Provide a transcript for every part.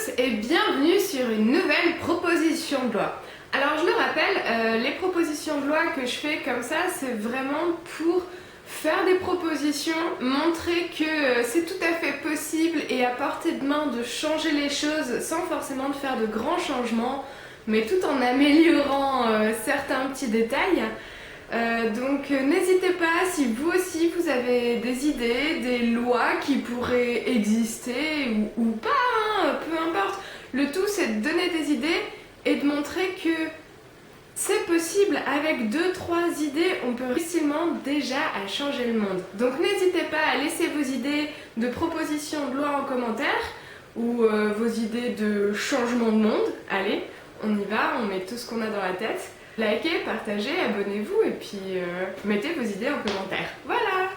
tous et bienvenue sur une nouvelle proposition de loi. Alors je le rappelle, les propositions de loi que je fais comme ça, c'est vraiment pour faire des propositions, montrer que c'est tout à fait possible et à portée de main de changer les choses sans forcément de faire de grands changements, mais tout en améliorant certains petits détails. Donc n'hésitez pas, si vous aussi vous avez des idées, des lois qui pourraient exister ou pas, hein, peu importe. Le tout c'est de donner des idées et de montrer que c'est possible, avec 2-3 idées, on peut facilement déjà à changer le monde. Donc n'hésitez pas à laisser vos idées de propositions de loi en commentaire ou vos idées de changement de monde. Allez, on y va, on met tout ce qu'on a dans la tête. Likez, partagez, abonnez-vous et puis mettez vos idées en commentaire. Voilà!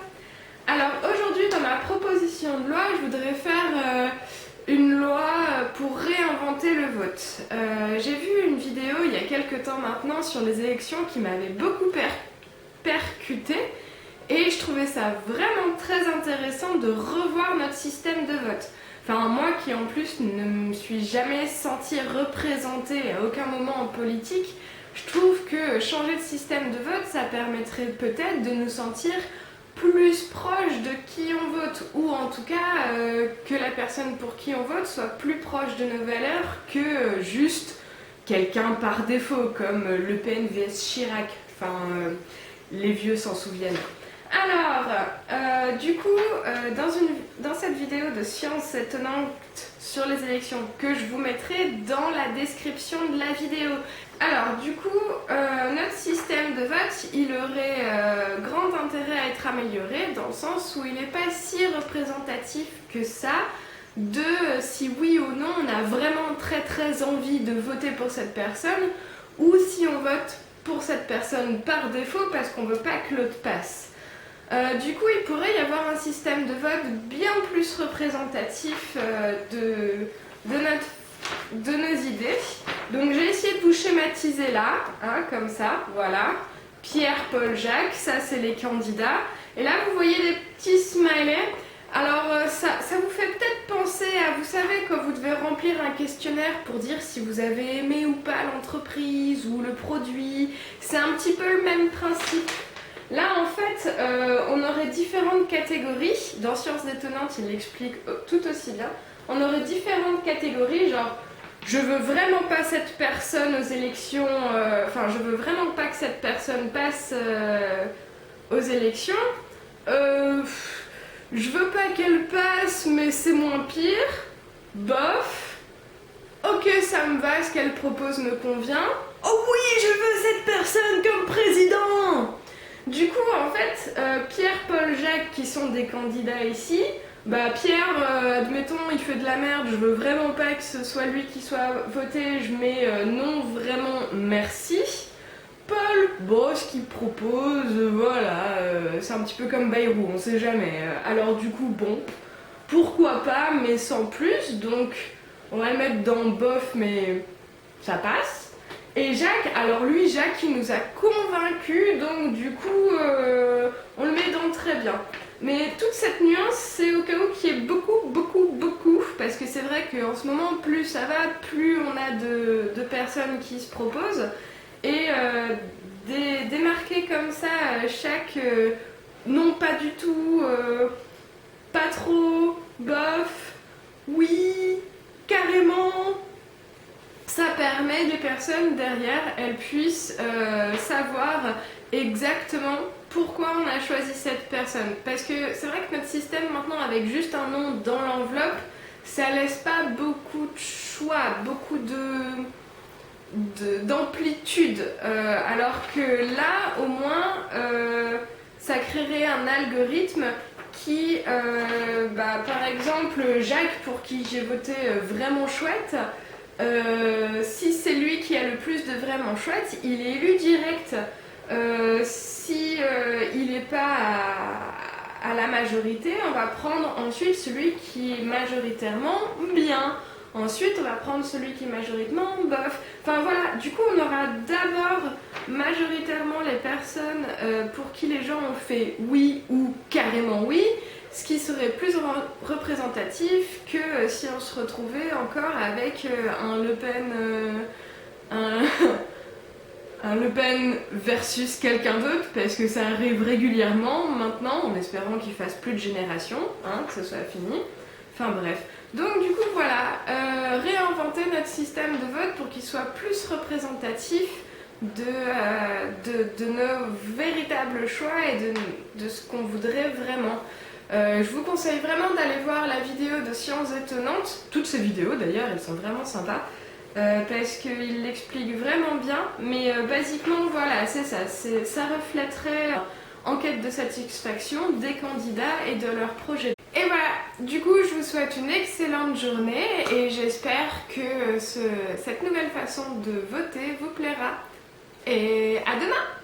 Alors aujourd'hui dans ma proposition de loi, je voudrais faire une loi pour réinventer le vote. J'ai vu une vidéo il y a quelques temps maintenant sur les élections qui m'avait beaucoup percuté et je trouvais ça vraiment très intéressant de revoir notre système de vote. Enfin, moi qui en plus ne me suis jamais sentie représentée à aucun moment en politique, je trouve que changer de système de vote, ça permettrait peut-être de nous sentir plus proche de qui on vote, ou en tout cas que la personne pour qui on vote soit plus proche de nos valeurs que juste quelqu'un par défaut, comme Le Pen vs Chirac, enfin les vieux s'en souviennent. Alors, du coup, dans cette vidéo de Science étonnante sur les élections, que je vous mettrai dans la description de la vidéo. Alors, du coup, notre système de vote, il aurait grand intérêt à être amélioré dans le sens où il n'est pas si représentatif que ça de si oui ou non on a vraiment très envie de voter pour cette personne ou si on vote pour cette personne par défaut parce qu'on ne veut pas que l'autre passe. Du coup, il pourrait y avoir un système de vote bien plus représentatif de nos idées. Donc j'ai essayé de vous schématiser là, hein, comme ça, voilà. Pierre, Paul, Jacques, ça c'est les candidats. Et là vous voyez les petits smileys. Alors ça vous fait peut-être penser à, vous savez, quand vous devez remplir un questionnaire pour dire si vous avez aimé ou pas l'entreprise ou le produit. C'est un petit peu le même principe. Là en fait, on aurait différentes catégories. Dans Sciences étonnantes, il l'explique tout aussi bien. On aurait différentes catégories, genre je veux vraiment pas cette personne aux élections, je veux vraiment pas que cette personne passe aux élections. Je veux pas qu'elle passe, mais c'est moins pire. Bof. Ok, ça me va, ce qu'elle propose me convient. Oh oui, je veux cette personne comme président. Du coup, en fait, Pierre, Paul, Jacques, qui sont des candidats ici, bah Pierre, admettons, il fait de la merde, je veux vraiment pas que ce soit lui qui soit voté, je mets non, vraiment, merci. Paul, bon, ce qu'il propose, voilà, c'est un petit peu comme Bayrou, on sait jamais. Alors du coup, bon, pourquoi pas, mais sans plus, donc on va le mettre dans bof, mais ça passe. Et Jacques, alors lui, Jacques, il nous a convaincus, donc du coup, on le met dans très bien. Mais toute cette nuance, c'est au cas où qu'il y ait beaucoup, parce que c'est vrai qu'en ce moment, plus ça va, plus on a de personnes qui se proposent. Et démarquer comme ça chaque non, pas du tout, pas trop, bof, oui, carrément, ça permet des personnes derrière, elles puissent savoir exactement pourquoi on a choisi cette personne. Parce que c'est vrai que notre système maintenant, avec juste un nom dans l'enveloppe, ça laisse pas beaucoup de choix, beaucoup d'amplitude, alors que là au moins ça créerait un algorithme qui par exemple Jacques, pour qui j'ai voté vraiment chouette, si c'est lui qui a le plus de vraiment chouette, il est élu direct. Si il n'est pas à la majorité, on va prendre ensuite celui qui est majoritairement bien. Ensuite, on va prendre celui qui est majoritairement bof. Enfin voilà, du coup, on aura d'abord majoritairement les personnes pour qui les gens ont fait oui ou carrément oui. ce qui serait plus représentatif que si on se retrouvait encore avec un Le Pen, un Le Pen versus quelqu'un d'autre, parce que ça arrive régulièrement maintenant, en espérant qu'il fasse plus de génération, hein, que ce soit fini. Enfin bref. Donc du coup voilà, réinventer notre système de vote pour qu'il soit plus représentatif de nos véritables choix et de ce qu'on voudrait vraiment. Je vous conseille vraiment d'aller voir la vidéo de Sciences Étonnantes. Toutes ces vidéos d'ailleurs, elles sont vraiment sympas. Parce qu'il l'explique vraiment bien, mais basiquement voilà, c'est ça, ça reflèterait en quête de satisfaction des candidats et de leurs projets. Et voilà, du coup je vous souhaite une excellente journée et j'espère que cette nouvelle façon de voter vous plaira. Et à demain!